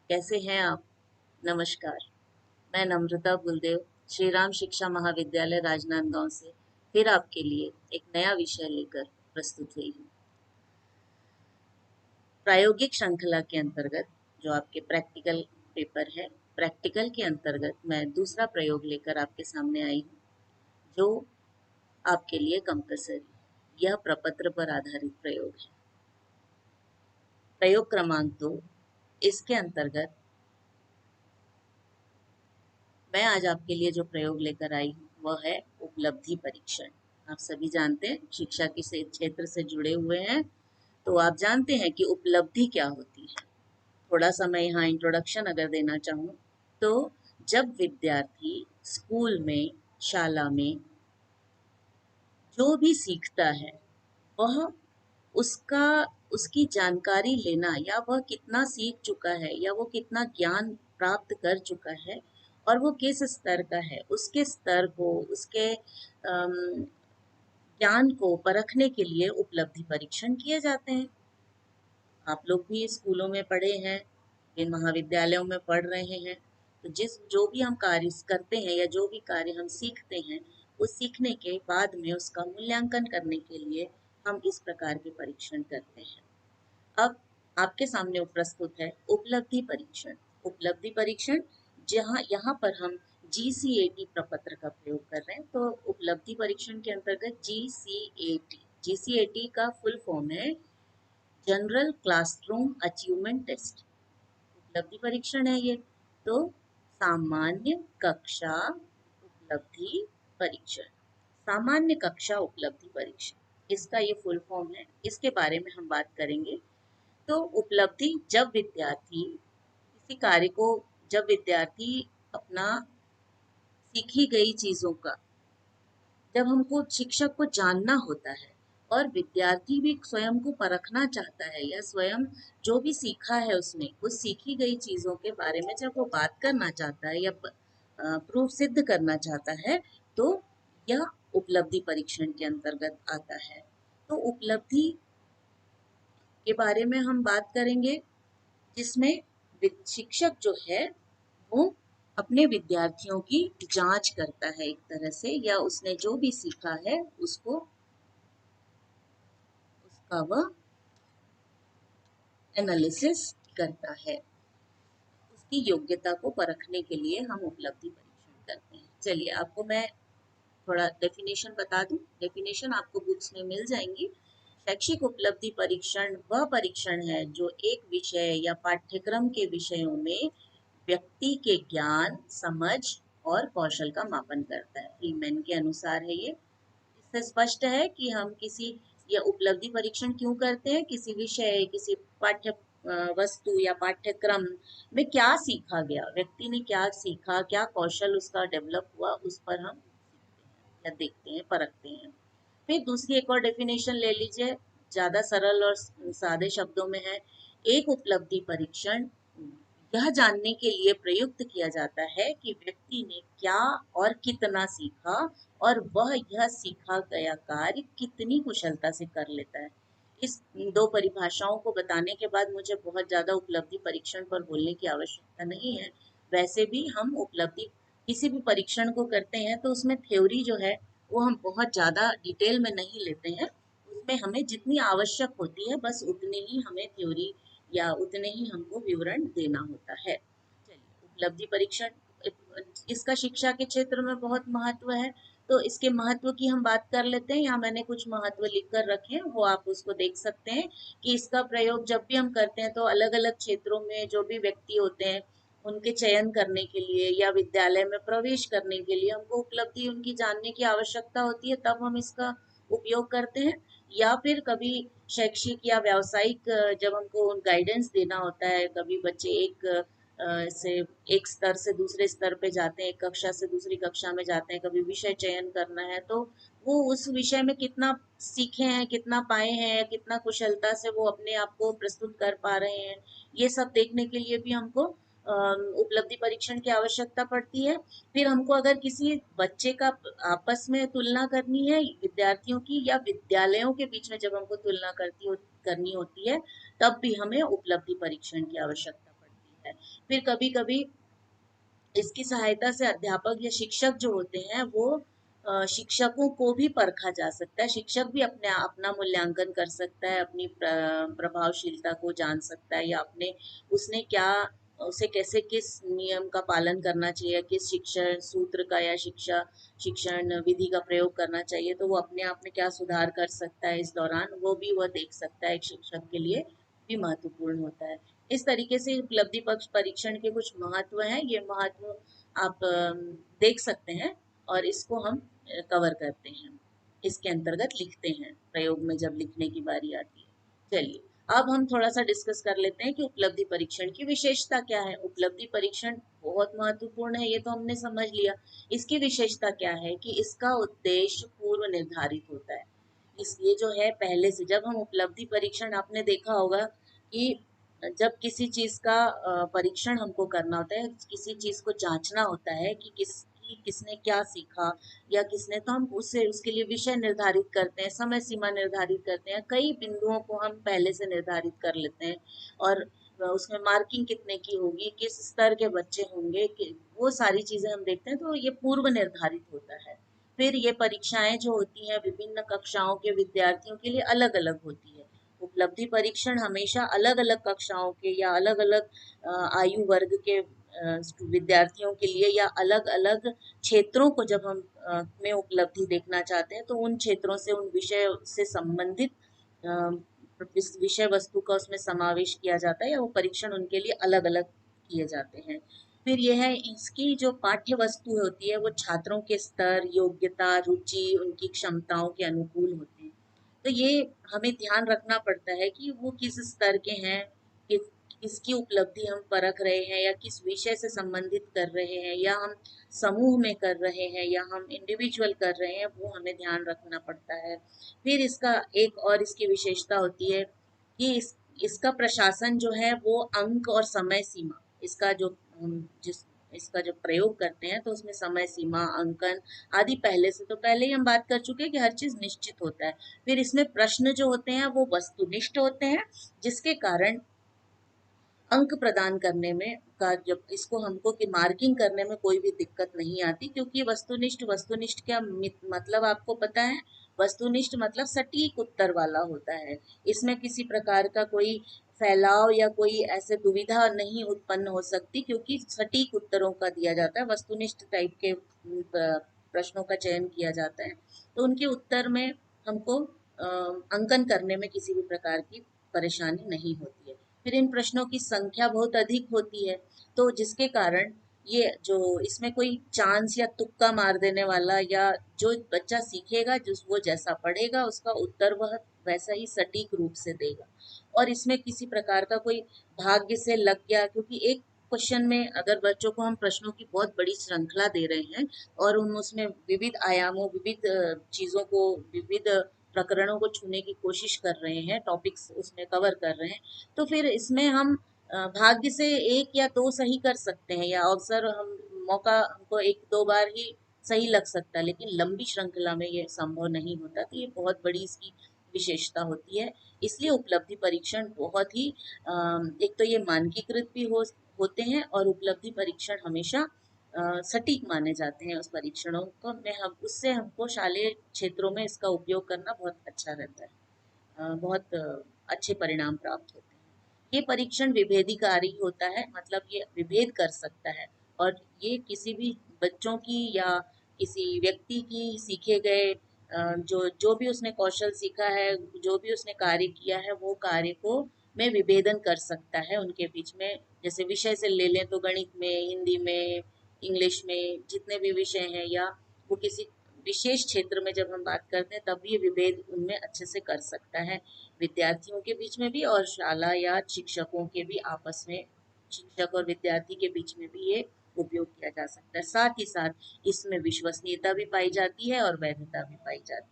कैसे हैं आप? नमस्कार। मैं नम्रता बुलदेव श्री राम शिक्षा महाविद्यालय राजनांदगांव से फिर आपके लिए एक नया विषय लेकर प्रस्तुत हुई हूँ। प्रायोगिक श्रृंखला के अंतर्गत जो आपके प्रैक्टिकल पेपर है, प्रैक्टिकल के अंतर्गत मैं दूसरा प्रयोग लेकर आपके सामने आई हूँ, जो आपके लिए कंपल्सरी, यह प्रपत्र पर आधारित प्रयोग है। प्रयोग क्रमांक 2, इसके अंतर्गत मैं आज आपके लिए जो प्रयोग लेकर आई हूँ वह है उपलब्धि परीक्षण। आप सभी जानते हैं, शिक्षा के क्षेत्र से जुड़े हुए हैं, तो आप जानते हैं कि उपलब्धि क्या होती है। थोड़ा सा मैं यहाँ इंट्रोडक्शन अगर देना चाहूँ तो जब विद्यार्थी स्कूल में, शाला में जो भी सीखता है वह उसका उसकी जानकारी लेना, या वह कितना सीख चुका है या वो कितना ज्ञान प्राप्त कर चुका है और वो किस स्तर का है, उसके स्तर को, उसके ज्ञान को परखने के लिए उपलब्धि परीक्षण किए जाते हैं। आप लोग भी स्कूलों में पढ़े हैं, इन महाविद्यालयों में पढ़ रहे हैं, तो जो भी हम कार्य करते हैं या जो भी कार्य हम सीखते हैं, उस सीखने के बाद में उसका मूल्यांकन करने के लिए हम इस प्रकार के परीक्षण करते हैं। अब आपके सामने प्रस्तुत है उपलब्धि परीक्षण। उपलब्धि परीक्षण जहाँ यहाँ पर हम GCAT प्रपत्र का प्रयोग कर रहे हैं, तो उपलब्धि परीक्षण के अंतर्गत GCAT का फुल फॉर्म है जनरल क्लासरूम अचीवमेंट टेस्ट। उपलब्धि परीक्षण है ये, तो सामान्य कक्षा उपलब्धि परीक्षण, सामान्य कक्षा उपलब्धि परीक्षण, इसका ये फुल फॉर्म है। इसके बारे में हम बात करेंगे। तो उपलब्धि जब विद्यार्थी किसी कार्य को, जब विद्यार्थी अपना सीखी गई चीजों का, जब हमको शिक्षक को जानना होता है और विद्यार्थी भी स्वयं को परखना चाहता है, या स्वयं जो भी सीखा है उसने, उस सीखी गई चीजों के बारे में जब वो बात करना चाहता है या प्रूफ सिद्ध करना चाहता है, तो यह उपलब्धि परीक्षण के अंतर्गत आता है। तो उपलब्धि के बारे में हम बात करेंगे, जिसमें शिक्षक जो है वो अपने विद्यार्थियों की जांच करता है एक तरह से, या उसने जो भी सीखा है उसका वह एनालिसिस करता है। उसकी योग्यता को परखने के लिए हम उपलब्धि परीक्षण करते हैं। चलिए आपको मैं थोड़ा डेफिनेशन बता दूं। डेफिनेशन आपको बुक्स में मिल जाएंगी। शैक्षिक उपलब्धि परीक्षण वह परीक्षण है जो एक विषय या पाठ्यक्रम के विषयों में व्यक्ति के ज्ञान, समझ और कौशल का मापन करता है। फ्रीमैन के अनुसार है ये। इससे स्पष्ट है कि हम किसी या उपलब्धि परीक्षण क्यों करते हैं, किसी विषय, किसी पाठ्य वस्तु या पाठ्यक्रम में क्या सीखा गया, व्यक्ति ने क्या सीखा, क्या कौशल उसका डेवलप हुआ, उस पर हम या देखते हैं, परखते हैं। फिर दूसरी एक और डेफिनेशन ले लीजिए, ज्यादा सरल और सादे शब्दों में है। एक उपलब्धि परीक्षण यह जानने के लिए प्रयुक्त किया जाता है कि व्यक्ति ने क्या और कितना सीखा, और वह यह सीखा गया कार्य कितनी कुशलता से कर लेता है। इस दो परिभाषाओं को बताने के बाद मुझे बहुत ज्यादा उपलब्धि परीक्षण पर बोलने की आवश्यकता नहीं है। वैसे भी हम उपलब्धि किसी भी परीक्षण को करते हैं तो उसमें थ्योरी जो है वो हम बहुत ज्यादा डिटेल में नहीं लेते हैं। उसमें हमें जितनी आवश्यक होती है बस उतनी ही हमें थ्योरी या उतने ही हमको विवरण देना होता है। चलिए, उपलब्धि परीक्षण इसका शिक्षा के क्षेत्र में बहुत महत्व है, तो इसके महत्व की हम बात कर लेते हैं। यहाँ मैंने कुछ महत्व लिख कर रखे हैं, वो आप उसको देख सकते हैं कि इसका प्रयोग जब भी हम करते हैं तो अलग अलग क्षेत्रों में जो भी व्यक्ति होते हैं उनके चयन करने के लिए या विद्यालय में प्रवेश करने के लिए हमको उपलब्धि उनकी जानने की आवश्यकता होती है, तब हम इसका उपयोग करते हैं। या फिर कभी शैक्षिक या व्यावसायिक जब हमको गाइडेंस देना होता है, कभी बच्चे से एक स्तर से दूसरे स्तर पे जाते हैं, एक कक्षा से दूसरी कक्षा में जाते हैं, कभी विषय चयन करना है, तो वो उस विषय में कितना सीखे हैं, कितना पाए हैं, कितना कुशलता से वो अपने आप को प्रस्तुत कर पा रहे हैं, ये सब देखने के लिए भी हमको उपलब्धि परीक्षण की आवश्यकता पड़ती है। फिर हमको अगर किसी बच्चे का आपस में तुलना करनी है, विद्यार्थियों की या विद्यालयों के बीच में जब हमको तुलना करनी होती है, तब भी हमें उपलब्धि परीक्षण की आवश्यकता पड़ती है। सकता है। फिर कभी कभी इसकी सहायता से अध्यापक या शिक्षक जो होते हैं वो शिक्षकों को भी परखा जा सकता है। शिक्षक भी अपने अपना मूल्यांकन कर सकता है, अपनी प्रभावशीलता को जान सकता है, या अपने उसने क्या उसे कैसे किस नियम का पालन करना चाहिए, किस शिक्षण सूत्र का या शिक्षण विधि का प्रयोग करना चाहिए, तो वो अपने आप में क्या सुधार कर सकता है इस दौरान, वो भी वह देख सकता है। एक शिक्षक के लिए भी महत्वपूर्ण होता है। इस तरीके से उपलब्धि पक्ष परीक्षण के कुछ महत्व हैं। ये महत्व आप देख सकते हैं और इसको हम कवर करते हैं, इसके अंतर्गत लिखते हैं प्रयोग में जब लिखने की बारी आती है। चलिए अब हम थोड़ा सा डिस्कस कर लेते हैं कि उपलब्धि परीक्षण की विशेषता क्या है। उपलब्धि परीक्षण बहुत महत्वपूर्ण है, ये तो हमने समझ लिया। इसकी विशेषता क्या है कि इसका उद्देश्य पूर्व निर्धारित होता है। इसलिए जो है पहले से, जब हम उपलब्धि परीक्षण, आपने देखा होगा कि जब किसी चीज का परीक्षण हमको करना होता है, किसी चीज को जांचना होता है कि किसने क्या सीखा या किसने, तो हम उससे उसके लिए विषय निर्धारित करते हैं, समय सीमा निर्धारित करते हैं, कई बिंदुओं को हम पहले से निर्धारित कर लेते हैं। और उसमें मार्किंग कितने की होगी, किस स्तर के बच्चे होंगे, वो सारी चीजें हम देखते हैं, तो ये पूर्व निर्धारित होता है। फिर ये परीक्षाएं जो होती हैं विभिन्न कक्षाओं के विद्यार्थियों के लिए अलग अलग होती है। उपलब्धि परीक्षण हमेशा अलग अलग कक्षाओं के या अलग अलग आयु वर्ग के विद्यार्थियों के लिए, या अलग अलग क्षेत्रों को जब हम में उपलब्धि देखना चाहते हैं, तो उन क्षेत्रों से, उन विषय से संबंधित विषय वस्तु का उसमें समावेश किया जाता है, या वो परीक्षण उनके लिए अलग अलग किए जाते हैं। फिर यह है, इसकी जो पाठ्य वस्तु होती है वो छात्रों के स्तर, योग्यता, रुचि, उनकी क्षमताओं के अनुकूल होती है। तो ये हमें ध्यान रखना पड़ता है कि वो किस स्तर के हैं, किस किसकी उपलब्धि हम परख रहे हैं, या किस विषय से संबंधित कर रहे हैं, या हम समूह में कर रहे हैं, या हम इंडिविजुअल कर रहे हैं, वो हमें ध्यान रखना पड़ता है। फिर इसका एक और इसकी विशेषता होती है कि इसका प्रशासन जो है वो अंक और समय सीमा, इसका जो हम जिस इसका जो प्रयोग करते हैं, तो उसमें समय सीमा, अंकन आदि पहले से, तो पहले ही हम बात कर चुके हैं कि हर चीज निश्चित होता है। फिर इसमें प्रश्न जो होते हैं वो वस्तुनिष्ठ होते हैं, जिसके कारण अंक प्रदान करने में का, जब इसको हमको कि मार्किंग करने में कोई भी दिक्कत नहीं आती, क्योंकि वस्तुनिष्ठ, वस्तुनिष्ठ क्या मतलब आपको पता है? वस्तुनिष्ठ मतलब सटीक उत्तर वाला होता है। इसमें किसी प्रकार का कोई फैलाव या कोई ऐसे दुविधा नहीं उत्पन्न हो सकती, क्योंकि सटीक उत्तरों का दिया जाता है। वस्तुनिष्ठ टाइप के प्रश्नों का चयन किया जाता है, तो उनके उत्तर में हमको अंकन करने में किसी भी प्रकार की परेशानी नहीं होती है। फिर इन प्रश्नों की संख्या बहुत अधिक होती है, तो जिसके कारण ये जो इसमें कोई चांस या तुक्का मार देने वाला, या जो बच्चा सीखेगा, जिस वो जैसा पढ़ेगा उसका उत्तर वह वैसा ही सटीक रूप से देगा। और इसमें किसी प्रकार का कोई भाग्य से लग गया, क्योंकि एक क्वेश्चन में अगर बच्चों को हम प्रश्नों की बहुत बड़ी श्रृंखला दे रहे हैं और उन उसमें विविध आयामों, विविध चीजों को, विविध प्रकरणों को छूने की कोशिश कर रहे हैं, टॉपिक्स उसमें कवर कर रहे हैं, तो फिर इसमें हम भाग्य से एक या दो सही कर सकते हैं, या अवसर हम मौका हमको एक दो बार ही सही लग सकता है, लेकिन लंबी श्रृंखला में ये संभव नहीं होता। तो ये बहुत बड़ी इसकी विशेषता होती है। इसलिए उपलब्धि परीक्षण बहुत ही एक तो ये मानकीकृत भी होते हैं, और उपलब्धि परीक्षण हमेशा सटीक माने जाते हैं। उस परीक्षणों को में हम उससे हमको शालेय क्षेत्रों में इसका उपयोग करना बहुत अच्छा रहता है। बहुत अच्छे परिणाम प्राप्त होते हैं। ये परीक्षण विभेदीकारी होता है, मतलब ये विभेद कर सकता है, और ये किसी भी बच्चों की या किसी व्यक्ति की सीखे गए जो जो भी उसने कौशल सीखा है, जो भी उसने कार्य किया है, वो कार्य को में विभेदन कर सकता है उनके बीच में। जैसे विषय से ले लें तो गणित में, हिंदी में, इंग्लिश में, जितने भी विषय हैं, या वो किसी विशेष क्षेत्र में जब हम बात करते हैं, तब ये विभेद उनमें अच्छे से कर सकता है, विद्यार्थियों के बीच में भी और शाला या शिक्षकों के भी आपस में, शिक्षक और विद्यार्थी के बीच में भी ये उपयोग किया जा सकता है। साथ ही साथ इसमें विश्वसनीयता भी पाई जाती है और वैधता भी पाई जाती है।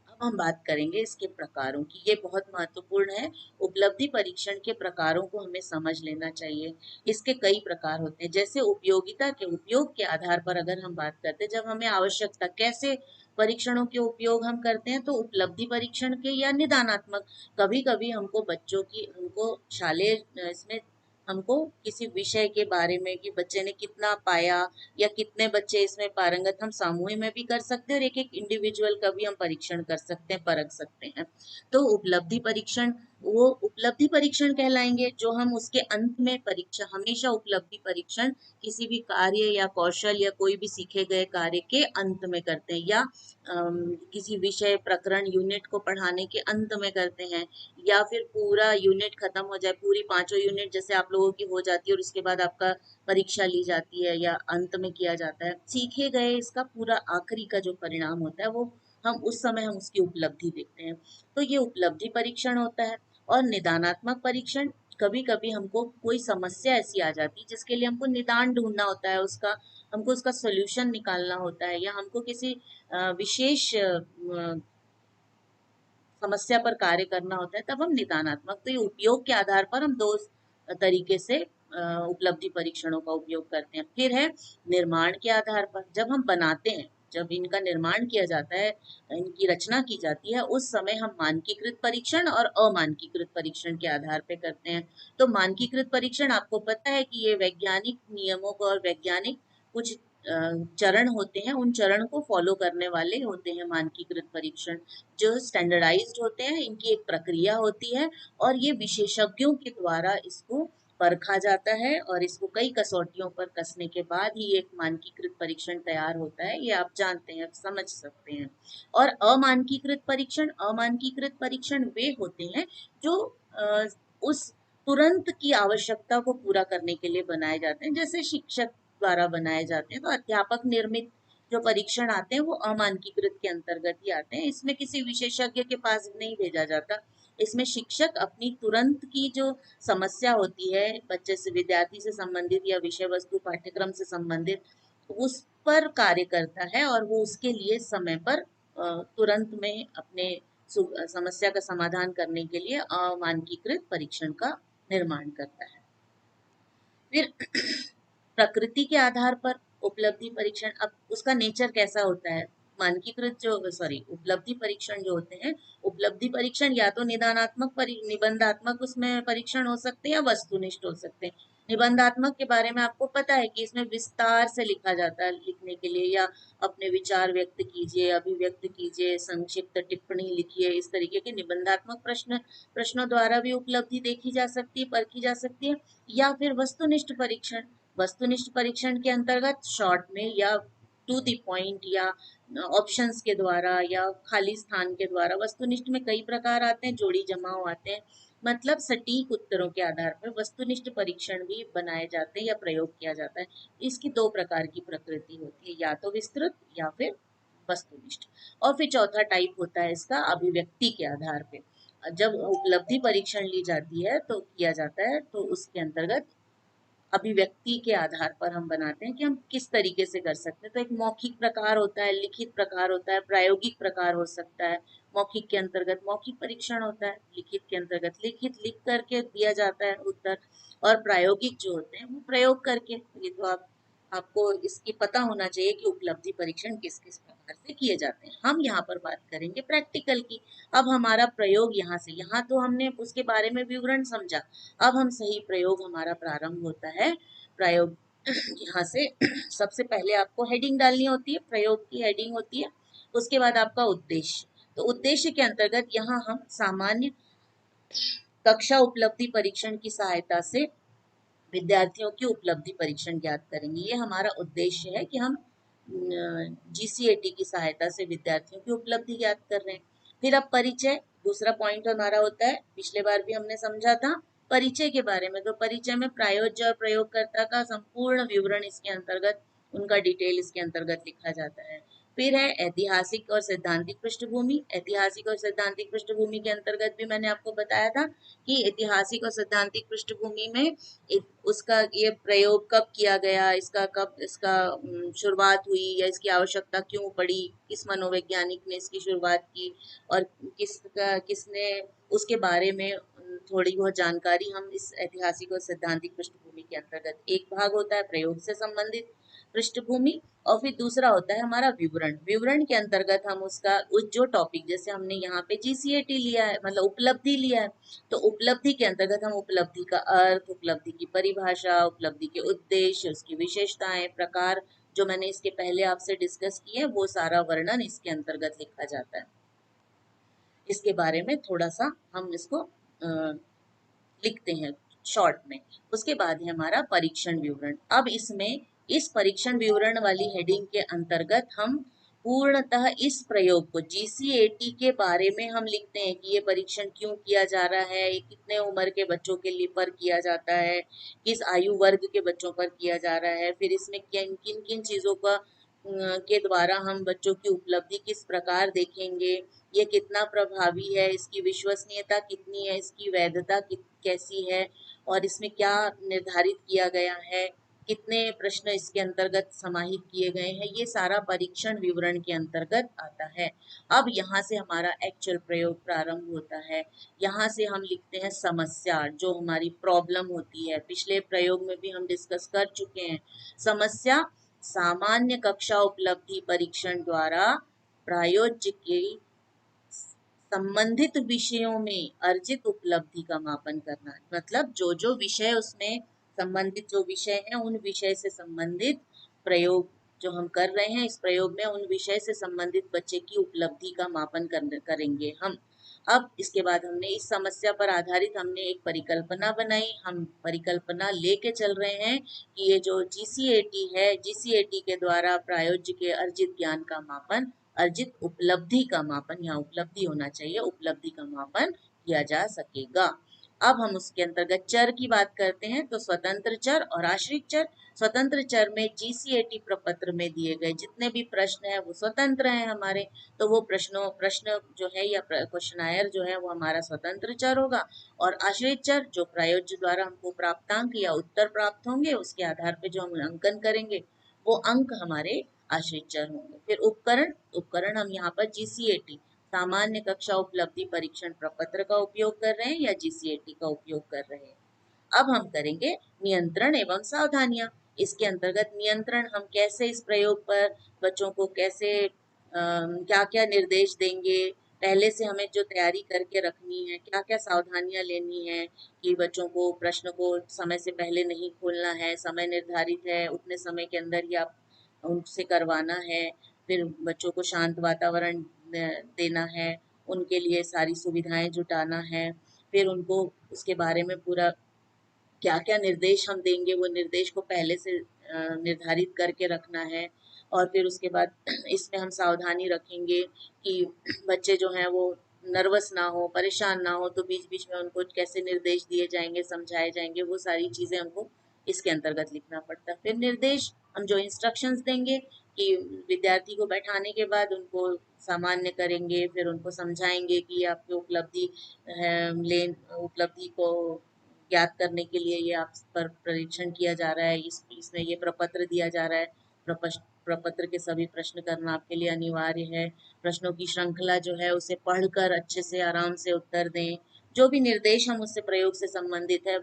अब हम बात करेंगे इसके प्रकारों की, ये बहुत महत्वपूर्ण है। उपलब्धि परीक्षण के प्रकारों को हमें समझ लेना चाहिए। इसके कई प्रकार होते हैं, जैसे उपयोगिता के उपयोग के आधार पर अगर हम बात करते हैं, जब हमें आवश्यकता, कैसे परीक्षणों के उपयोग हम करते हैं, तो उपलब्धि परीक्षण के या निदानात्मक। कभी कभी हमको बच्चों की, हमको शालेय इसमें हमको किसी विषय के बारे में कि बच्चे ने कितना पाया या कितने बच्चे इसमें पारंगत, हम सामूहिक में भी कर सकते हैं और एक एक इंडिविजुअल का भी हम परीक्षण कर सकते हैं, परख सकते हैं। तो उपलब्धि परीक्षण वो उपलब्धि परीक्षण कहलाएंगे जो हम उसके अंत में परीक्षा, हमेशा उपलब्धि परीक्षण किसी भी कार्य या कौशल या कोई भी सीखे गए कार्य के अंत में करते हैं, या किसी विषय प्रकरण यूनिट को पढ़ाने के अंत में करते हैं, या फिर पूरा यूनिट खत्म हो जाए, पूरी पांचों यूनिट जैसे आप लोगों की हो जाती है और उसके बाद आपका परीक्षा ली जाती है या अंत में किया जाता है, सीखे गए इसका पूरा आखिरी का जो परिणाम होता है वो हम उस समय हम उसकी उपलब्धि देखते हैं। तो ये उपलब्धि परीक्षण होता है। और निदानात्मक परीक्षण, कभी कभी हमको कोई समस्या ऐसी आ जाती है जिसके लिए हमको निदान ढूंढना होता है, उसका हमको उसका सोल्यूशन निकालना होता है, या हमको किसी विशेष समस्या पर कार्य करना होता है, तब हम निदानात्मक, तो ये उपयोग के आधार पर हम दो तरीके से उपलब्धि परीक्षणों का उपयोग करते हैं। फिर है निर्माण के आधार पर, जब हम बनाते हैं, जब इनका निर्माण किया जाता है, इनकी रचना की जाती है, उस समय हम मानकीकृत परीक्षण और अमानकीकृत परीक्षण के आधार पर करते हैं। तो मानकीकृत परीक्षण, आपको पता है कि ये वैज्ञानिक नियमों को और वैज्ञानिक कुछ चरण होते हैं, उन चरण को फॉलो करने वाले होते हैं मानकीकृत परीक्षण, जो स्टैंडर्डाइज्ड होते हैं, इनकी एक प्रक्रिया होती है और ये विशेषज्ञों के द्वारा इसको परखा जाता है और इसको कई कसौटियों पर कसने के बाद ही एक मानकीकृत परीक्षण तैयार होता है, ये आप जानते हैं, आप समझ सकते हैं। और अमानकीकृत परीक्षण वे होते हैं जो उस तुरंत की आवश्यकता को पूरा करने के लिए बनाए जाते हैं, जैसे शिक्षक द्वारा बनाए जाते हैं। तो अध्यापक निर्मित जो परीक्षण आते हैं वो अमानकीकृत के अंतर्गत ही आते हैं, इसमें किसी विशेषज्ञ के पास नहीं भेजा जाता। इसमें शिक्षक अपनी तुरंत की जो समस्या होती है बच्चे से, विद्यार्थी से संबंधित या विषय वस्तु पाठ्यक्रम से संबंधित, उस पर कार्य करता है और वो उसके लिए समय पर तुरंत में अपने समस्या का समाधान करने के लिए अमानकीकृत परीक्षण का निर्माण करता है। फिर प्रकृति के आधार पर उपलब्धि परीक्षण, अब उसका नेचर कैसा होता है, मानकीकृत जो सॉरी उपलब्धि परीक्षण जो होते हैं, उपलब्धि परीक्षण या तो निदानात्मक निबंधात्मक उसमें परीक्षण हो सकते हैं या वस्तुनिष्ठ हो सकते हैं। निबंधात्मक के बारे में आपको पता है कि इसमें विस्तार से लिखा जाता है, लिखने के लिए, या अपने विचार व्यक्त कीजिए, अभिव्यक्त कीजिए, संक्षिप्त टिप्पणी लिखिए, इस तरीके के निबंधात्मक प्रश्नों द्वारा भी उपलब्धि देखी जा सकती है, परखी जा सकती है। या फिर वस्तुनिष्ठ परीक्षण, वस्तुनिष्ठ परीक्षण के अंतर्गत शॉर्ट में या टू द पॉइंट या ऑप्शंस के द्वारा या खाली स्थान के द्वारा, वस्तुनिष्ठ में कई प्रकार आते हैं, जोड़ी जमाव आते हैं, मतलब सटीक उत्तरों के आधार पर वस्तुनिष्ठ परीक्षण भी बनाए जाते हैं या प्रयोग किया जाता है। इसकी दो प्रकार की प्रकृति होती है, या तो विस्तृत या फिर वस्तुनिष्ठ। और फिर चौथा टाइप होता है इसका अभिव्यक्ति के आधार पे, जब उपलब्धि परीक्षण ली जाती है तो किया जाता है, तो उसके अंतर्गत अभिव्यक्ति के आधार पर हम बनाते हैं कि हम किस तरीके से कर सकते हैं। तो एक मौखिक प्रकार होता है, लिखित प्रकार होता है, प्रायोगिक प्रकार हो सकता है। मौखिक के अंतर्गत मौखिक परीक्षण होता है, लिखित के अंतर्गत लिखित लिख करके दिया जाता है उत्तर, और प्रायोगिक जो होते हैं वो प्रयोग करके। ये तो आपको इसकी पता होना चाहिए कि उपलब्धि परीक्षण किस किस प्रकार से किए जाते हैं। हम यहाँ पर बात करेंगे प्रैक्टिकल की। अब हमारा प्रयोग यहाँ से, यहाँ तो हमने उसके बारे में विवरण समझा, अब हम सही प्रयोग हमारा प्रारंभ होता है। प्रयोग यहाँ से सबसे पहले आपको हेडिंग डालनी होती है, प्रयोग की हेडिंग होती है, उसके बाद आपका उद्देश्य। तो उद्देश्य के अंतर्गत यहाँ हम सामान्य कक्षा उपलब्धि परीक्षण की सहायता से विद्यार्थियों की उपलब्धि परीक्षण ज्ञात करेंगे। ये हमारा उद्देश्य है कि हम जीसीएटी की सहायता से विद्यार्थियों की उपलब्धि ज्ञात कर रहे हैं। फिर अब परिचय, दूसरा पॉइंट हमारा होता है, पिछले बार भी हमने समझा था परिचय के बारे में। तो परिचय में प्रायोज्य और प्रयोगकर्ता का संपूर्ण विवरण इसके अंतर्गत, उनका डिटेल इसके अंतर्गत लिखा जाता है। फिर है ऐतिहासिक और सैद्धांतिक पृष्ठभूमि। ऐतिहासिक और सैद्धांतिक पृष्ठभूमि के अंतर्गत भी मैंने आपको बताया था कि ऐतिहासिक और सैद्धांतिक पृष्ठभूमि में उसका ये प्रयोग कब किया गया, इसका कब इसका शुरुआत हुई, या इसकी आवश्यकता क्यों पड़ी, किस मनोवैज्ञानिक ने इसकी शुरुआत की, और किसने उसके बारे में थोड़ी बहुत जानकारी हम इस ऐतिहासिक और सैद्धांतिक पृष्ठभूमि के अंतर्गत। एक भाग होता है प्रयोग से संबंधित। पृष्ठभूमि, और फिर दूसरा होता है हमारा विवरण। विवरण के अंतर्गत हम उसका जो टॉपिक, जैसे हमने यहाँ पे जीसीएटी लिया है, मतलब उपलब्धि लिया है, तो उपलब्धि के अंतर्गत हम उपलब्धि का अर्थ, उपलब्धि की परिभाषा, उपलब्धि के उद्देश्य, उसकी विशेषताएं, प्रकार, जो मैंने इसके पहले आपसे डिस्कस किए, वो सारा वर्णन इसके अंतर्गत लिखा जाता है। इसके बारे में थोड़ा सा हम इसको लिखते हैं शॉर्ट में। उसके बाद है हमारा परीक्षण विवरण। अब इसमें इस परीक्षण विवरण वाली हेडिंग के अंतर्गत हम पूर्णतः इस प्रयोग को, जीसीएटी के बारे में हम लिखते हैं कि ये परीक्षण क्यों किया जा रहा है, ये कितने उम्र के बच्चों के लिए पर किया जाता है, किस आयु वर्ग के बच्चों पर किया जा रहा है, फिर इसमें किन किन चीजों का के द्वारा हम बच्चों की उपलब्धि किस प्रकार देखेंगे, ये कितना प्रभावी है, इसकी विश्वसनीयता कितनी है, इसकी वैधता कैसी है, और इसमें क्या निर्धारित किया गया है, कितने प्रश्न इसके अंतर्गत समाहित किए गए हैं, ये सारा परीक्षण विवरण के अंतर्गत आता है। अब यहाँ से हमारा एक्चुअल प्रयोग प्रारंभ होता है। यहाँ से हम लिखते हैं समस्या, जो हमारी प्रॉब्लम होती है, पिछले प्रयोग में भी हम डिस्कस कर चुके हैं। समस्या सामान्य कक्षा उपलब्धि परीक्षण द्वारा प्रायोज्य की संबंधित विषयों में अर्जित उपलब्धि का मापन करना है। मतलब जो जो विषय उसमें संबंधित जो विषय है, उन विषय से संबंधित प्रयोग जो हम कर रहे हैं, इस प्रयोग में उन विषय से संबंधित बच्चे की उपलब्धि का मापन करेंगे हम। अब इसके बाद हमने इस समस्या पर आधारित हमने एक परिकल्पना बनाई। हम परिकल्पना लेके चल रहे हैं कि ये जो जीसीएटी है, जीसीएटी के द्वारा प्रायोज्य के अर्जित ज्ञान का मापन, अर्जित उपलब्धि का मापन, यहाँ उपलब्धि होना चाहिए, उपलब्धि का मापन किया जा सकेगा। अब हम उसके अंतर्गत चर की बात करते हैं, तो स्वतंत्र चर और आश्रित चर। स्वतंत्र चर में जीसीएटी प्रपत्र में दिए गए जितने भी प्रश्न है वो स्वतंत्र हैं हमारे, तो वो प्रश्न जो है या क्वेश्चनायर जो है वो हमारा स्वतंत्र चर होगा। और आश्रित चर जो प्रायोज्य द्वारा हमको प्राप्तांक या उत्तर प्राप्त होंगे, उसके आधार पर जो हम अंकन करेंगे, वो अंक हमारे आश्रित चर होंगे। फिर उपकरण, उपकरण हम यहाँ पर जीसीएटी सामान्य कक्षा उपलब्धि परीक्षण प्रपत्र का उपयोग कर रहे हैं या जीसीएटी का उपयोग कर रहे हैं। अब हम करेंगे नियंत्रण एवं सावधानियां। इसके अंतर्गत नियंत्रण, हम कैसे इस प्रयोग पर बच्चों को कैसे क्या क्या निर्देश देंगे, पहले से हमें जो तैयारी करके रखनी है, क्या क्या सावधानियां लेनी है कि बच्चों को प्रश्न को समय से पहले नहीं खोलना है, समय निर्धारित है, उतने समय के अंदर ही आप उनसे करवाना है, फिर बच्चों को शांत वातावरण देना है, उनके लिए सारी सुविधाएं जुटाना है, फिर उनको उसके बारे में पूरा क्या क्या निर्देश हम देंगे, वो निर्देश को पहले से निर्धारित करके रखना है। और फिर उसके बाद इसमें हम सावधानी रखेंगे कि बच्चे जो हैं वो नर्वस ना हो, परेशान ना हो, तो बीच बीच में उनको कैसे निर्देश दिए जाएंगे, समझाए जाएंगे, वो सारी चीज़ें हमको इसके अंतर्गत लिखना पड़ता है। फिर निर्देश, हम जो इंस्ट्रक्शंस देंगे कि विद्यार्थी को बैठाने के बाद उनको सामान्य करेंगे, फिर उनको समझाएंगे कि आपकी उपलब्धि उपलब्धि को ज्ञात करने के लिए ये आप पर परीक्षण किया जा रहा है, इसमें ये प्रपत्र दिया जा रहा है, प्रपत्र के सभी प्रश्न करना आपके लिए अनिवार्य है, प्रश्नों की श्रृंखला जो है उसे पढ़कर अच्छे से आराम से उत्तर दें, जो भी निर्देश हम उससे प्रयोग से संबंधित है,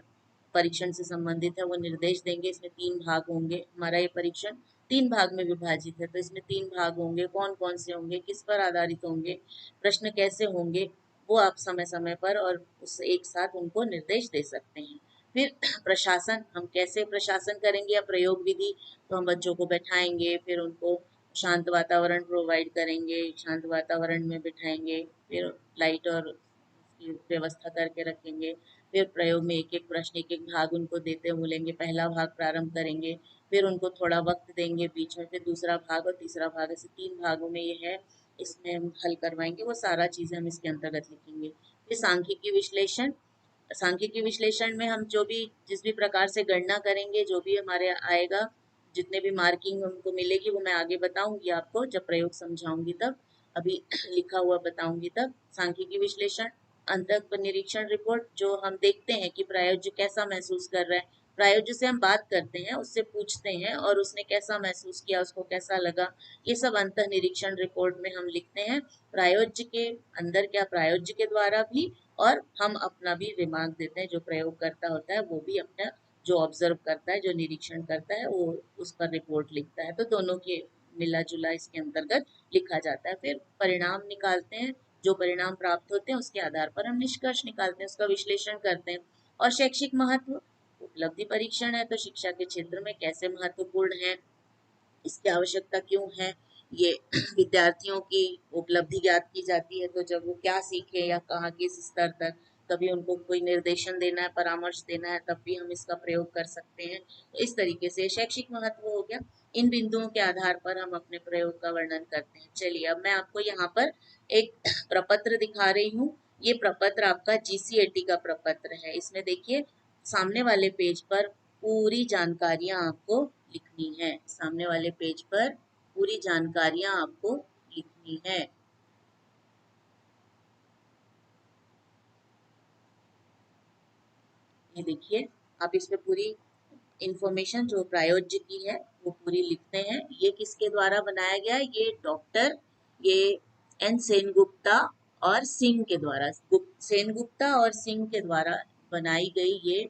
परीक्षण से संबंधित है, वो निर्देश देंगे। इसमें 3 भाग होंगे, हमारा ये परीक्षण 3 भाग में विभाजित है, तो इसमें 3 भाग होंगे, कौन कौन से होंगे, किस पर आधारित होंगे, प्रश्न कैसे होंगे, वो आप समय समय पर और उस एक साथ उनको निर्देश दे सकते हैं। फिर प्रशासन, हम कैसे प्रशासन करेंगे या प्रयोग विधि, तो हम बच्चों को बैठाएंगे, फिर उनको शांत वातावरण प्रोवाइड करेंगे, शांत वातावरण में बिठाएंगे, फिर लाइट और उसकी व्यवस्था करके रखेंगे, फिर प्रयोग में एक एक प्रश्न, एक एक भाग उनको देते हुए बोलेंगे पहला भाग प्रारंभ करेंगे, फिर उनको थोड़ा वक्त देंगे बीच में, फिर दूसरा भाग और तीसरा भाग, ऐसे 3 भागों में ये है, इसमें हम हल करवाएंगे, वो सारा चीज़ें हम इसके अंतर्गत लिखेंगे। फिर सांख्यिकी विश्लेषण, सांख्यिकी विश्लेषण में हम जो भी जिस भी प्रकार से गणना करेंगे, जो भी हमारे आएगा, जितने भी मार्किंग हमको मिलेगी, वो मैं आगे बताऊंगी आपको जब प्रयोग समझाऊंगी तब, अभी लिखा हुआ बताऊंगी तब। सांख्यिकी विश्लेषण, अंतः निरीक्षण रिपोर्ट, जो हम देखते हैं कि प्रायोज्य कैसा महसूस कर रहा है, प्रायोज्य से हम बात करते हैं, उससे पूछते हैं और उसने कैसा महसूस किया, उसको कैसा लगा, ये सब अंतः निरीक्षण रिपोर्ट में हम लिखते हैं। प्रायोज्य के अंदर क्या, प्रायोज्य के द्वारा भी, और हम अपना भी रिमार्क देते हैं, जो प्रयोग करता होता है वो भी अपना जो ऑब्जर्व करता है, जो निरीक्षण करता है, वो उस पर रिपोर्ट लिखता है। तो दोनों के मिला जुला इसके अंतर्गत लिखा जाता है। फिर परिणाम निकालते हैं, जो परिणाम प्राप्त होते हैं उसके आधार पर हम निष्कर्ष निकालते हैं, उसका विश्लेषण करते हैं। और शैक्षिक महत्व, उपलब्धि परीक्षण है तो शिक्षा के क्षेत्र में कैसे महत्वपूर्ण है, इसकी आवश्यकता क्यों है, ये विद्यार्थियों की उपलब्धि ज्ञात की जाती है, तो जब वो क्या सीखे या कहाँ किस स्तर तक, कभी उनको कोई निर्देशन देना है, परामर्श देना है, तब भी हम इसका प्रयोग कर सकते हैं। तो इस तरीके से शैक्षिक महत्व हो गया। इन बिंदुओं के आधार पर हम अपने प्रयोग का वर्णन करते हैं। चलिए अब मैं आपको यहाँ पर एक प्रपत्र दिखा रही हूँ। ये प्रपत्र आपका जीसीएटी का प्रपत्र है। इसमें देखिए सामने वाले पेज पर पूरी जानकारियां आपको लिखनी है। सामने वाले पेज पर पूरी जानकारियां आपको लिखनी है। ये देखिए, आप इस पे पूरी इंफॉर्मेशन जो प्रायोज्य की है वो पूरी लिखते हैं। ये किसके द्वारा बनाया गया है? ये डॉक्टर ये एन सेनगुप्ता और सिंह के द्वारा, सेनगुप्ता और सिंह के द्वारा बनाई गई ये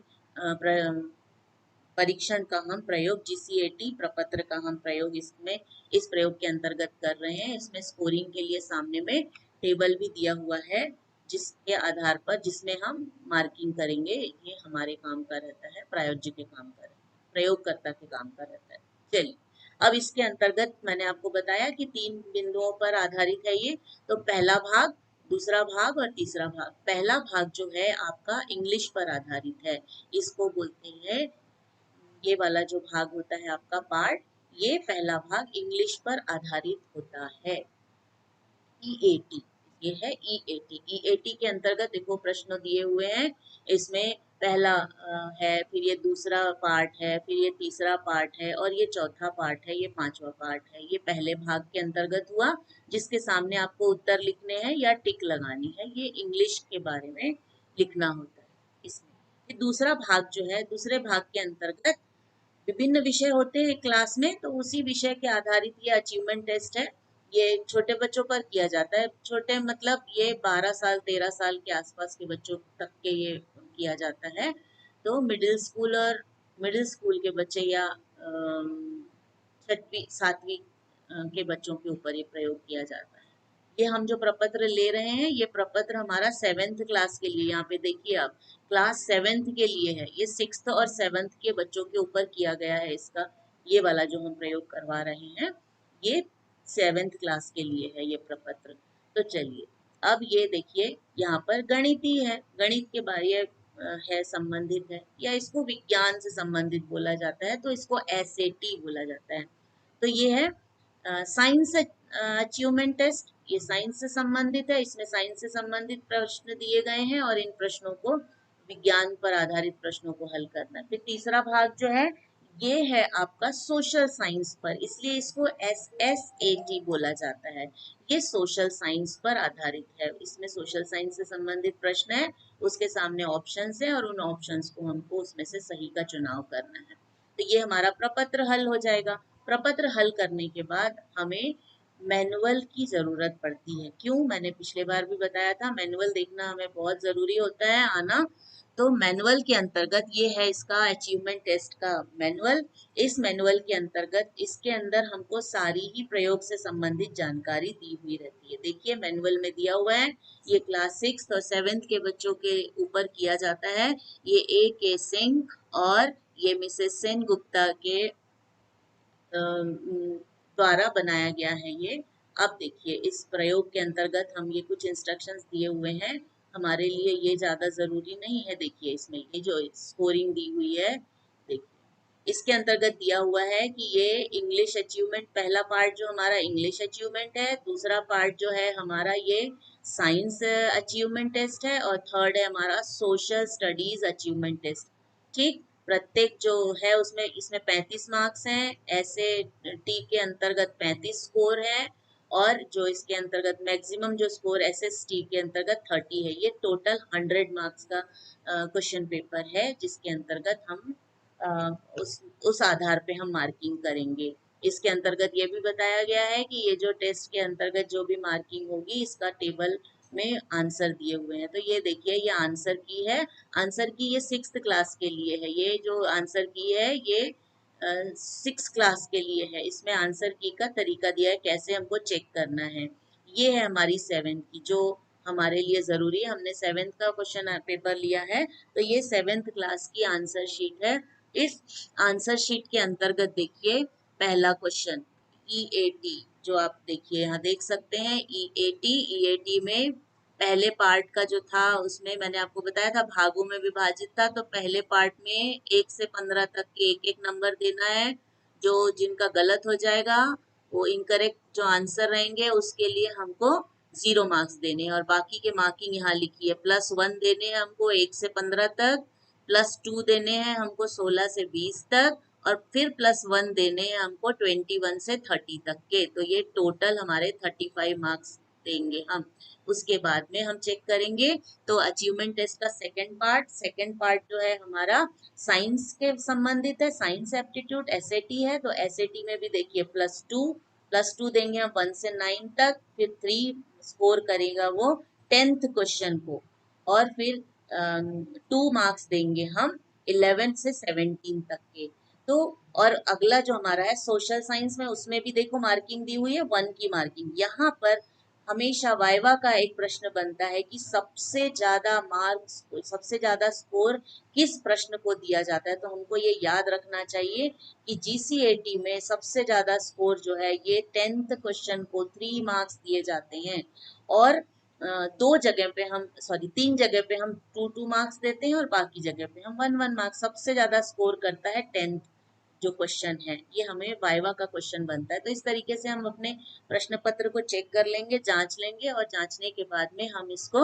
परीक्षण का हम प्रयोग, जीसीएटी प्रपत्र का हम प्रयोग इसमें इस प्रयोग के अंतर्गत कर रहे हैं। इसमें स्कोरिंग के लिए सामने में टेबल भी दिया हुआ है, जिसके आधार पर जिसमें हम मार्किंग करेंगे। ये हमारे काम का रहता है, प्रायोज्य के काम का रहता है, प्रयोगकर्ता के काम का रहता है। चलिए अब इसके अंतर्गत मैंने आपको बताया कि 3 बिंदुओं पर आधारित है ये। तो पहला भाग, दूसरा भाग और तीसरा भाग। पहला भाग जो है आपका इंग्लिश पर आधारित है, इसको बोलते हैं, ये वाला जो भाग होता है आपका पार्ट, ये पहला भाग इंग्लिश पर आधारित होता है। ईएटी, ये है ईएटी। ईएटी के अंतर्गत देखो प्रश्न दिए हुए हैं। इसमें पहला है, फिर ये दूसरा पार्ट है, फिर ये तीसरा पार्ट है और ये चौथा पार्ट है, ये पांचवा पार्ट है। ये पहले भाग के अंतर्गत हुआ, जिसके सामने आपको उत्तर लिखने हैं या टिक लगानी है। ये इंग्लिश के बारे में लिखना होता है इसमें। ये दूसरा भाग जो है, दूसरे भाग के अंतर्गत विभिन्न विषय होते हैं क्लास में, तो उसी विषय के आधारित ये अचीवमेंट टेस्ट है। ये छोटे बच्चों पर किया जाता है। छोटे मतलब ये 12 साल 13 साल के आसपास के बच्चों तक के ये किया जाता है। तो मिडिल स्कूल के बच्चे या छठवीं सातवीं के बच्चों के ऊपर ये प्रयोग किया जाता है। ये हम जो प्रपत्र ले रहे हैं, ये प्रपत्र हमारा 7th क्लास के लिए, यहाँ पे देखिए आप, क्लास 7th के लिए है। ये 6th और 7th के बच्चों के ऊपर किया गया है इसका, ये वाला जो हम प्रयोग करवा रहे हैं, ये 7th क्लास के लिए है ये प्रपत्र। तो चलिए अब ये देखिए, यहाँ पर गणितीय है, गणित के बारे है, संबंधित है, या इसको विज्ञान से संबंधित बोला जाता है, तो इसको एसएटी बोला जाता है। तो ये है साइंस अचीवमेंट टेस्ट, ये साइंस से संबंधित है। इसमें साइंस से संबंधित प्रश्न दिए गए हैं और इन प्रश्नों को, विज्ञान पर आधारित प्रश्नों को हल करना है। फिर तीसरा भाग जो है ये है आपका सोशल साइंस पर, इसलिए इसको SSAT बोला जाता है। ये सोशल साइंस पर आधारित है। इसमें सोशल साइंस से संबंधित प्रश्न है, उसके सामने ऑप्शंस है और उन ऑप्शंस को हमको उसमें से सही का चुनाव करना है। तो ये हमारा प्रपत्र हल हो जाएगा। प्रपत्र हल करने के बाद हमें मैनुअल की जरूरत पड़ती है। क्यों? मैंने पिछले बार भी बताया था, मैनुअल देखना हमें बहुत जरूरी होता है आना। तो मैनुअल के अंतर्गत ये है इसका अचीवमेंट टेस्ट का मैनुअल। इस मैनुअल के अंतर्गत इसके अंदर हमको सारी ही प्रयोग से संबंधित जानकारी दी हुई रहती है। देखिए मैनुअल में दिया हुआ है, ये क्लास 6 और 7 के बच्चों के ऊपर किया जाता है। ये A.K. सिंह और ये मिसेस सेन गुप्ता के द्वारा बनाया गया है ये। अब देखिए इस प्रयोग के अंतर्गत हम ये कुछ इंस्ट्रक्शंस दिए हुए हैं, हमारे लिए ये ज़्यादा ज़रूरी नहीं है। देखिए इसमें ये जो स्कोरिंग दी हुई है, देखिए इसके अंतर्गत दिया हुआ है कि ये इंग्लिश अचीवमेंट, पहला पार्ट जो हमारा इंग्लिश अचीवमेंट है, दूसरा पार्ट जो है हमारा ये साइंस अचीवमेंट टेस्ट है और थर्ड है हमारा सोशल स्टडीज अचीवमेंट टेस्ट। ठीक, प्रत्येक जो है उसमें, इसमें 35 मार्क्स हैं, ऐसे टी के अंतर्गत 35 स्कोर है और जो इसके अंतर्गत मैक्सिमम जो स्कोर SST के अंतर्गत 30 है। ये टोटल 100 मार्क्स का क्वेश्चन पेपर है, जिसके अंतर्गत हम उस आधार पे हम मार्किंग करेंगे। इसके अंतर्गत ये भी बताया गया है कि ये जो टेस्ट के अंतर्गत जो भी मार्किंग होगी, इसका टेबल में आंसर दिए हुए हैं। तो ये देखिए ये आंसर की है, आंसर की ये 6th क्लास के लिए है, ये जो आंसर की है ये 6th क्लास के लिए है। इसमें आंसर की का तरीका दिया है कैसे हमको चेक करना है। ये है हमारी 7th की जो हमारे लिए जरूरी है। हमने 7th का क्वेश्चन पेपर लिया है, तो ये 7th क्लास की आंसर शीट है। इस आंसर शीट के अंतर्गत देखिए पहला क्वेश्चन EAT, जो आप देखिए यहाँ देख सकते हैं EAT में पहले पार्ट का जो था उसमें मैंने आपको बताया था भागों में विभाजित था। तो पहले पार्ट में 1 से 15 तक के एक एक नंबर देना है। जो जिनका गलत हो जाएगा वो इनकरेक्ट जो आंसर रहेंगे उसके लिए हमको 0 मार्क्स देने हैं। और बाकी के मार्किंग यहाँ लिखी है। +1 देने हैं हमको 1 से 15 तक, +2 देने हैं हमको 16 से 20 तक, और फिर +1 देने हैं हमको 21 से 30 तक के। तो ये टोटल हमारे 35 मार्क्स देंगे हम। उसके बाद में हम चेक करेंगे तो अचीवमेंट टेस्ट का सेकंड पार्ट जो है हमारा साइंस के संबंधित है, साइंस एप्टीट्यूड एसएटी है। तो एसएटी में भी देखिए +2 देंगे हम 1 से 9 तक, फिर 3 स्कोर करेगा वो 10th क्वेश्चन को, और फिर 2 मार्क्स देंगे हम 11 से 17 तक के। तो और अगला जो हमारा है सोशल साइंस में, उसमें भी देखो मार्किंग दी हुई है 1 की मार्किंग। यहाँ पर हमेशा वाइवा का एक प्रश्न बनता है कि सबसे ज्यादा मार्क्स, सबसे ज्यादा स्कोर किस प्रश्न को दिया जाता है। तो हमको ये याद रखना चाहिए कि GCAT में सबसे ज्यादा स्कोर जो है ये 10th क्वेश्चन को 3 मार्क्स दिए जाते हैं। और दो जगह पे हम तीन जगह पे हम 2 मार्क्स देते हैं, और बाकी जगह पे हम 1 मार्क्स। सबसे ज्यादा स्कोर करता है 10th जो क्वेश्चन है, ये हमें वाइवा का क्वेश्चन बनता है। तो इस तरीके से हम अपने प्रश्न पत्र को चेक कर लेंगे, जांच लेंगे, और जांचने के बाद में हम इसको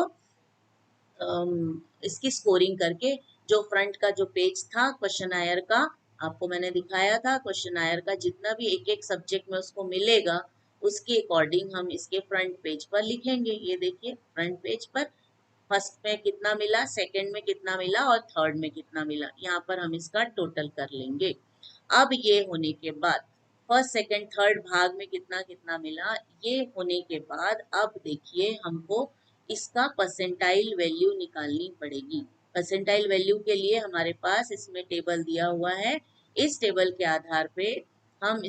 इसकी स्कोरिंग करके, जो फ्रंट का जो पेज था क्वेश्चन आयर का आपको मैंने दिखाया था, क्वेश्चन आयर का जितना भी एक एक सब्जेक्ट में उसको मिलेगा उसके अकॉर्डिंग हम इसके फ्रंट पेज पर लिखेंगे। ये देखिए फ्रंट पेज पर फर्स्ट में कितना मिला, सेकंड में कितना मिला, और थर्ड में कितना मिला, यहाँ पर हम इसका टोटल कर लेंगे। अब ये होने के बाद फर्स्ट सेकंड थर्ड भाग में कितना कितना मिला, ये होने के बाद अब देखिए हमको इसका परसेंटाइल वैल्यू निकालनी पड़ेगी। परसेंटाइल वैल्यू के लिए हमारे पास इसमें टेबल दिया हुआ है। इस टेबल के आधार पे हम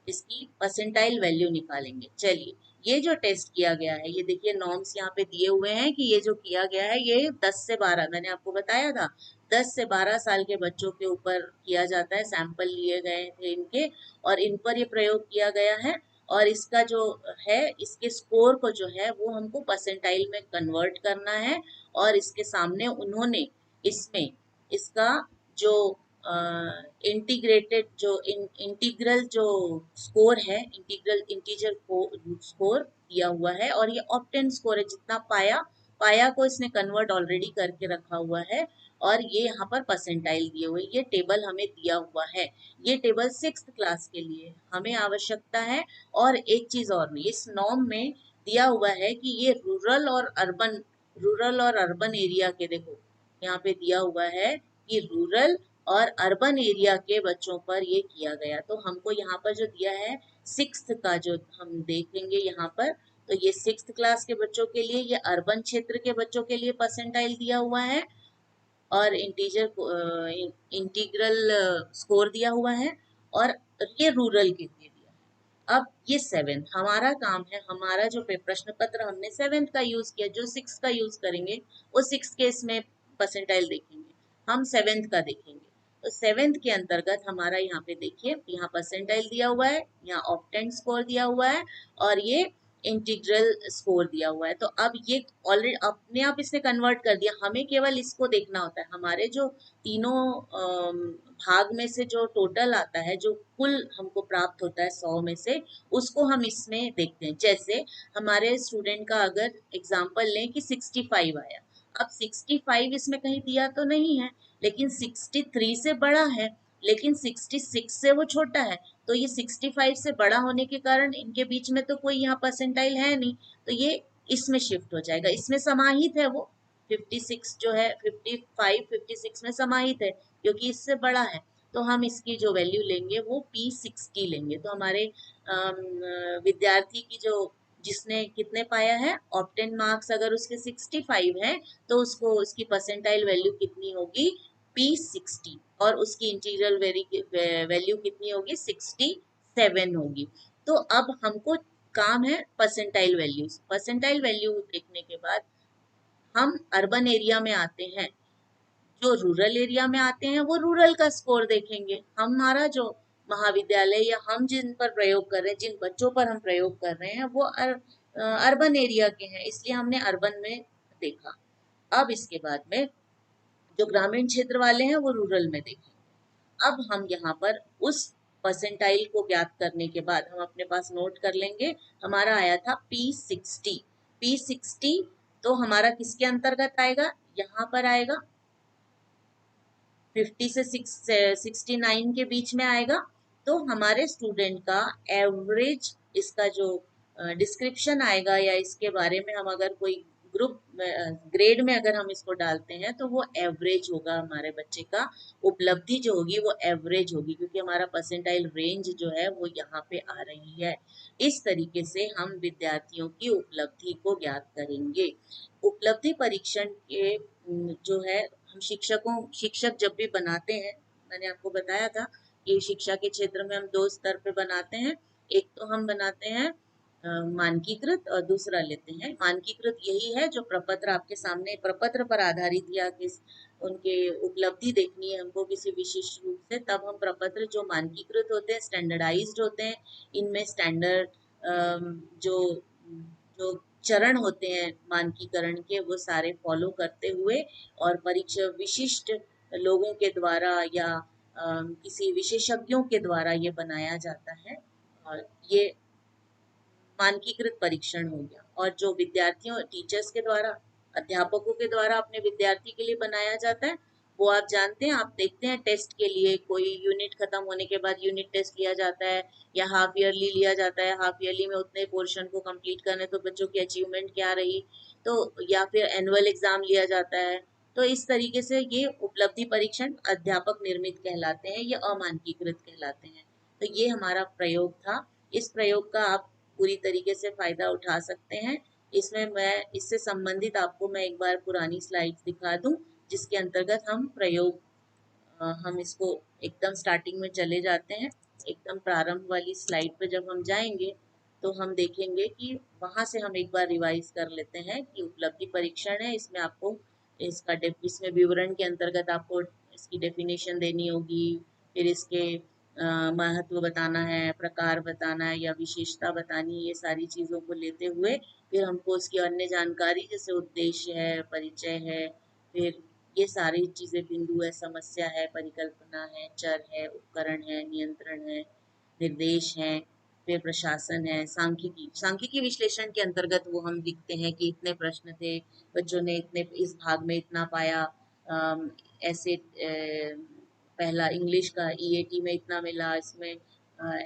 इसकी परसेंटाइल वैल्यू निकालेंगे। चलिए ये जो टेस्ट किया गया है, ये देखिए नॉर्म्स यहाँ पे दिए हुए हैं कि ये जो किया गया है ये 10 से 12, मैंने आपको बताया था 10 से 12 साल के बच्चों के ऊपर किया जाता है। सैंपल लिए गए थे इनके, और इन पर ये प्रयोग किया गया है। और इसका जो है इसके स्कोर को जो है वो हमको परसेंटाइल में कन्वर्ट करना है। और इसके सामने उन्होंने इसमें इसका जो इंटीग्रेटेड जो इंटीग्रल जो स्कोर है, इंटीजर स्कोर दिया हुआ है, और ये ऑप्टेन स्कोर है, जितना पाया को इसने कन्वर्ट ऑलरेडी करके रखा हुआ है। और ये यहाँ पर परसेंटाइल दिए हुए, ये टेबल हमें दिया हुआ है। ये टेबल 6th क्लास के लिए हमें आवश्यकता है। और एक चीज और भी इस नॉर्म में दिया हुआ है कि ये रूरल और अर्बन एरिया के, देखो यहाँ पे दिया हुआ है कि रूरल और अर्बन एरिया के बच्चों पर ये किया गया। तो हमको यहाँ पर जो दिया है 6th का जो हम देखेंगे यहाँ पर, तो ये 6th क्लास के बच्चों के लिए, ये अर्बन क्षेत्र के बच्चों के लिए परसेंटाइल दिया हुआ है, और इंटीग्रल स्कोर दिया हुआ है, और ये रूरल के लिए दिया है। अब ये 7th हमारा काम है, हमारा जो प्रश्न पत्र हमने 7th का यूज किया, जो 6 का यूज करेंगे वो 6 के इसमें परसेंटाइल देखेंगे, हम 7th का देखेंगे। तो 7th के अंतर्गत हमारा यहाँ पे देखिए, यहाँ परसेंटाइल दिया हुआ है, यहाँ ऑप्टेंट स्कोर दिया हुआ है, और ये इंटीग्रल स्कोर दिया हुआ है। तो अब ये ऑलरेडी अपने आप इसने कन्वर्ट कर दिया, हमें केवल इसको देखना होता है। हमारे जो तीनों भाग में से जो टोटल आता है, जो कुल हमको प्राप्त होता है 100 में से, उसको हम इसमें देखते हैं। जैसे हमारे स्टूडेंट का अगर एग्जाम्पल लें कि 65 आया, अब 65 इसमें कहीं दिया तो नहीं है, लेकिन 63 से बड़ा है, लेकिन 66 से वो छोटा है। तो ये 65 से बड़ा होने के कारण इनके बीच में तो कोई यहाँ परसेंटाइल है नहीं, तो ये इसमें शिफ्ट हो जाएगा, इसमें समाहित है वो 56 जो है 55 56 में समाहित है, क्योंकि इससे बड़ा है। तो हम इसकी जो वैल्यू लेंगे वो P60 लेंगे। तो हमारे विद्यार्थी की जो जिसने कितने पाया है, ऑप्टेन मार्क्स अगर उसके 65 है तो उसको उसकी परसेंटाइल वैल्यू कितनी होगी, P60, और उसकी इंटीग्रल वैल्यू कितनी होगी, 67 होगी। तो अब हमको काम है परसेंटाइल वैल्यूज। परसेंटाइल वैल्यू देखने के बाद हम अर्बन एरिया में आते हैं, जो रूरल एरिया में आते हैं वो रूरल का स्कोर देखेंगे। हमारा जो महाविद्यालय या हम जिन पर प्रयोग कर रहे हैं, जिन बच्चों पर हम प्रयोग कर रहे हैं, वो अर्बन एरिया के हैं, इसलिए हमने अर्बन में देखा। अब इसके बाद में जो ग्रामीण क्षेत्र वाले हैं वो रूरल में देखेंगे। अब हम यहाँ पर उस परसेंटाइल को ज्ञात करने के बाद हम अपने पास नोट कर लेंगे, हमारा आया था P60। P60 तो हमारा किसके अंतर्गत आएगा, यहाँ पर आएगा 50 से 69 के बीच में आएगा। तो हमारे स्टूडेंट का एवरेज, इसका जो डिस्क्रिप्शन आएगा या इसके बारे में हम अगर कोई ग्रुप ग्रेड में अगर हम इसको डालते हैं तो वो एवरेज होगा। हमारे बच्चे का उपलब्धि जो होगी वो एवरेज होगी, क्योंकि हमारा परसेंटाइल रेंज जो है वो यहाँ पे आ रही है। इस तरीके से हम विद्यार्थियों की उपलब्धि को ज्ञात करेंगे। उपलब्धि परीक्षण के जो है, हम शिक्षक जब भी बनाते हैं, मैंने आपको बताया था कि शिक्षा के क्षेत्र में हम दो स्तर पे बनाते हैं। एक तो हम बनाते हैं मानकीकृत, और दूसरा लेते हैं मानकीकृत। यही है जो प्रपत्र आपके सामने, प्रपत्र पर आधारित या किस उनके उपलब्धि देखनी है हमको किसी विशिष्ट रूप से, तब हम प्रपत्र जो मानकीकृत होते हैं, स्टैंडर्डाइज्ड होते हैं, इनमें स्टैंडर्ड जो जो चरण होते हैं मानकीकरण के वो सारे फॉलो करते हुए और परीक्षा विशिष्ट लोगों के द्वारा या किसी विशेषज्ञों के द्वारा ये बनाया जाता है। और ये मानकीकृत परीक्षण हो गया। और जो विद्यार्थियों टीचर्स के द्वारा, अध्यापकों के द्वारा अपने विद्यार्थी के लिए बनाया जाता है, वो आप जानते हैं, आप देखते हैं टेस्ट के लिए कोई यूनिट खत्म होने के बाद यूनिट टेस्ट लिया जाता है या हाफ ईयरली लिया जाता है। हाफ ईयरली में उतने पोर्शन को कंप्लीट करने तो बच्चों की अचीवमेंट क्या रही, तो या फिर एनुअल एग्जाम लिया जाता है। तो इस तरीके से ये उपलब्धि परीक्षण अध्यापक निर्मित कहलाते हैं, ये अमानकीकृत कहलाते हैं। तो ये हमारा प्रयोग था। इस प्रयोग का आप पूरी तरीके से फायदा उठा सकते हैं। इसमें मैं इससे संबंधित आपको मैं एक बार पुरानी स्लाइड्स दिखा दूं, जिसके अंतर्गत हम प्रयोग हम इसको एकदम स्टार्टिंग में चले जाते हैं। एकदम प्रारंभ वाली स्लाइड पे जब हम जाएंगे तो हम देखेंगे कि वहां से हम एक बार रिवाइज कर लेते हैं कि उपलब्धि परीक्षण है। इसमें आपको इसमें विवरण के अंतर्गत आपको इसकी डेफिनेशन देनी होगी, फिर इसके महत्व बताना है, प्रकार बताना है या विशेषता बतानी है। ये सारी चीज़ों को लेते हुए फिर हमको उसकी अन्य जानकारी जैसे उद्देश्य है, परिचय है, फिर ये सारी चीज़ें बिंदु है, समस्या है, परिकल्पना है, चर है, उपकरण है, नियंत्रण है, निर्देश है, फिर प्रशासन है, सांख्यिकी। सांख्यिकी विश्लेषण के अंतर्गत वो हम लिखते हैं कि इतने प्रश्न थे, बच्चों ने इतने इस भाग में इतना पाया, ऐसे पहला इंग्लिश का ईएटी में इतना मिला, इसमें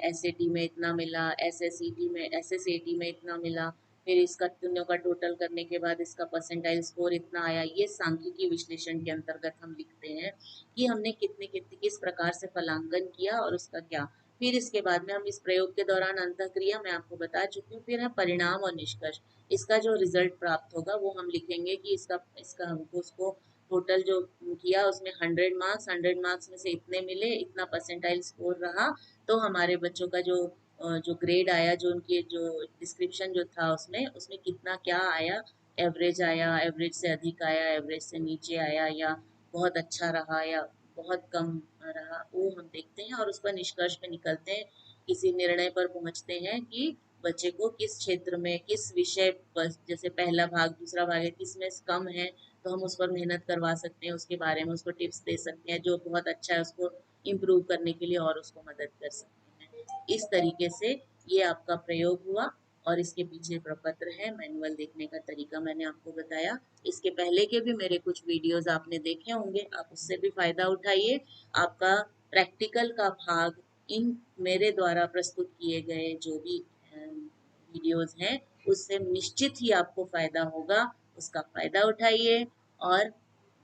एसएटी में इतना मिला, एसएसईटी में एसएसएटी में इतना मिला, फिर इसका तीनों का टोटल करने के बाद इसका परसेंटाइल स्कोर इतना आया। ये सांख्यिकी विश्लेषण के अंतर्गत हम लिखते हैं कि हमने कितने कितने किस प्रकार से फलांकन किया और उसका क्या। फिर इसके बाद में हम इस प्रयोग के दौरान अंतःक्रिया मैं आपको बता चुकी हूँ। फिर है परिणाम और निष्कर्ष। इसका जो रिजल्ट प्राप्त होगा वो हम लिखेंगे कि इसका इसका हमको उसको टोटल जो किया उसमें 100 मार्क्स, 100 मार्क्स में से इतने मिले, इतना परसेंटाइल स्कोर रहा। तो हमारे बच्चों का जो ग्रेड आया, जो उनके जो डिस्क्रिप्शन जो था उसमें उसमें कितना क्या आया, एवरेज आया, एवरेज से अधिक आया, एवरेज से नीचे आया, या बहुत अच्छा रहा या बहुत कम रहा, वो हम देखते हैं और उस पर निष्कर्ष पे निकलते हैं। किसी निर्णय पर पहुंचते हैं कि बच्चे को किस क्षेत्र में किस विषय पर, जैसे पहला भाग दूसरा भाग है, किस में कम है तो हम उस पर मेहनत करवा सकते हैं, उसके बारे में उसको टिप्स दे सकते हैं, जो बहुत अच्छा है उसको इम्प्रूव करने के लिए और उसको मदद कर सकते हैं। इस तरीके से ये आपका प्रयोग हुआ और इसके पीछे प्रपत्र है, मैनुअल देखने का तरीका मैंने आपको बताया। इसके पहले के भी मेरे कुछ वीडियोस आपने देखे होंगे, आप उससे भी फायदा उठाइए। आपका प्रैक्टिकल का भाग इन मेरे द्वारा प्रस्तुत किए गए जो भी वीडियोस हैं उससे निश्चित ही आपको फायदा होगा। उसका फायदा उठाइए और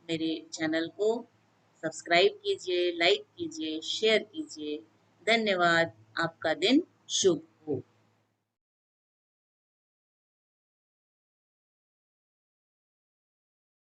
मेरे चैनल को सब्सक्राइब कीजिए, लाइक कीजिए, शेयर कीजिए। धन्यवाद। आपका दिन शुभ।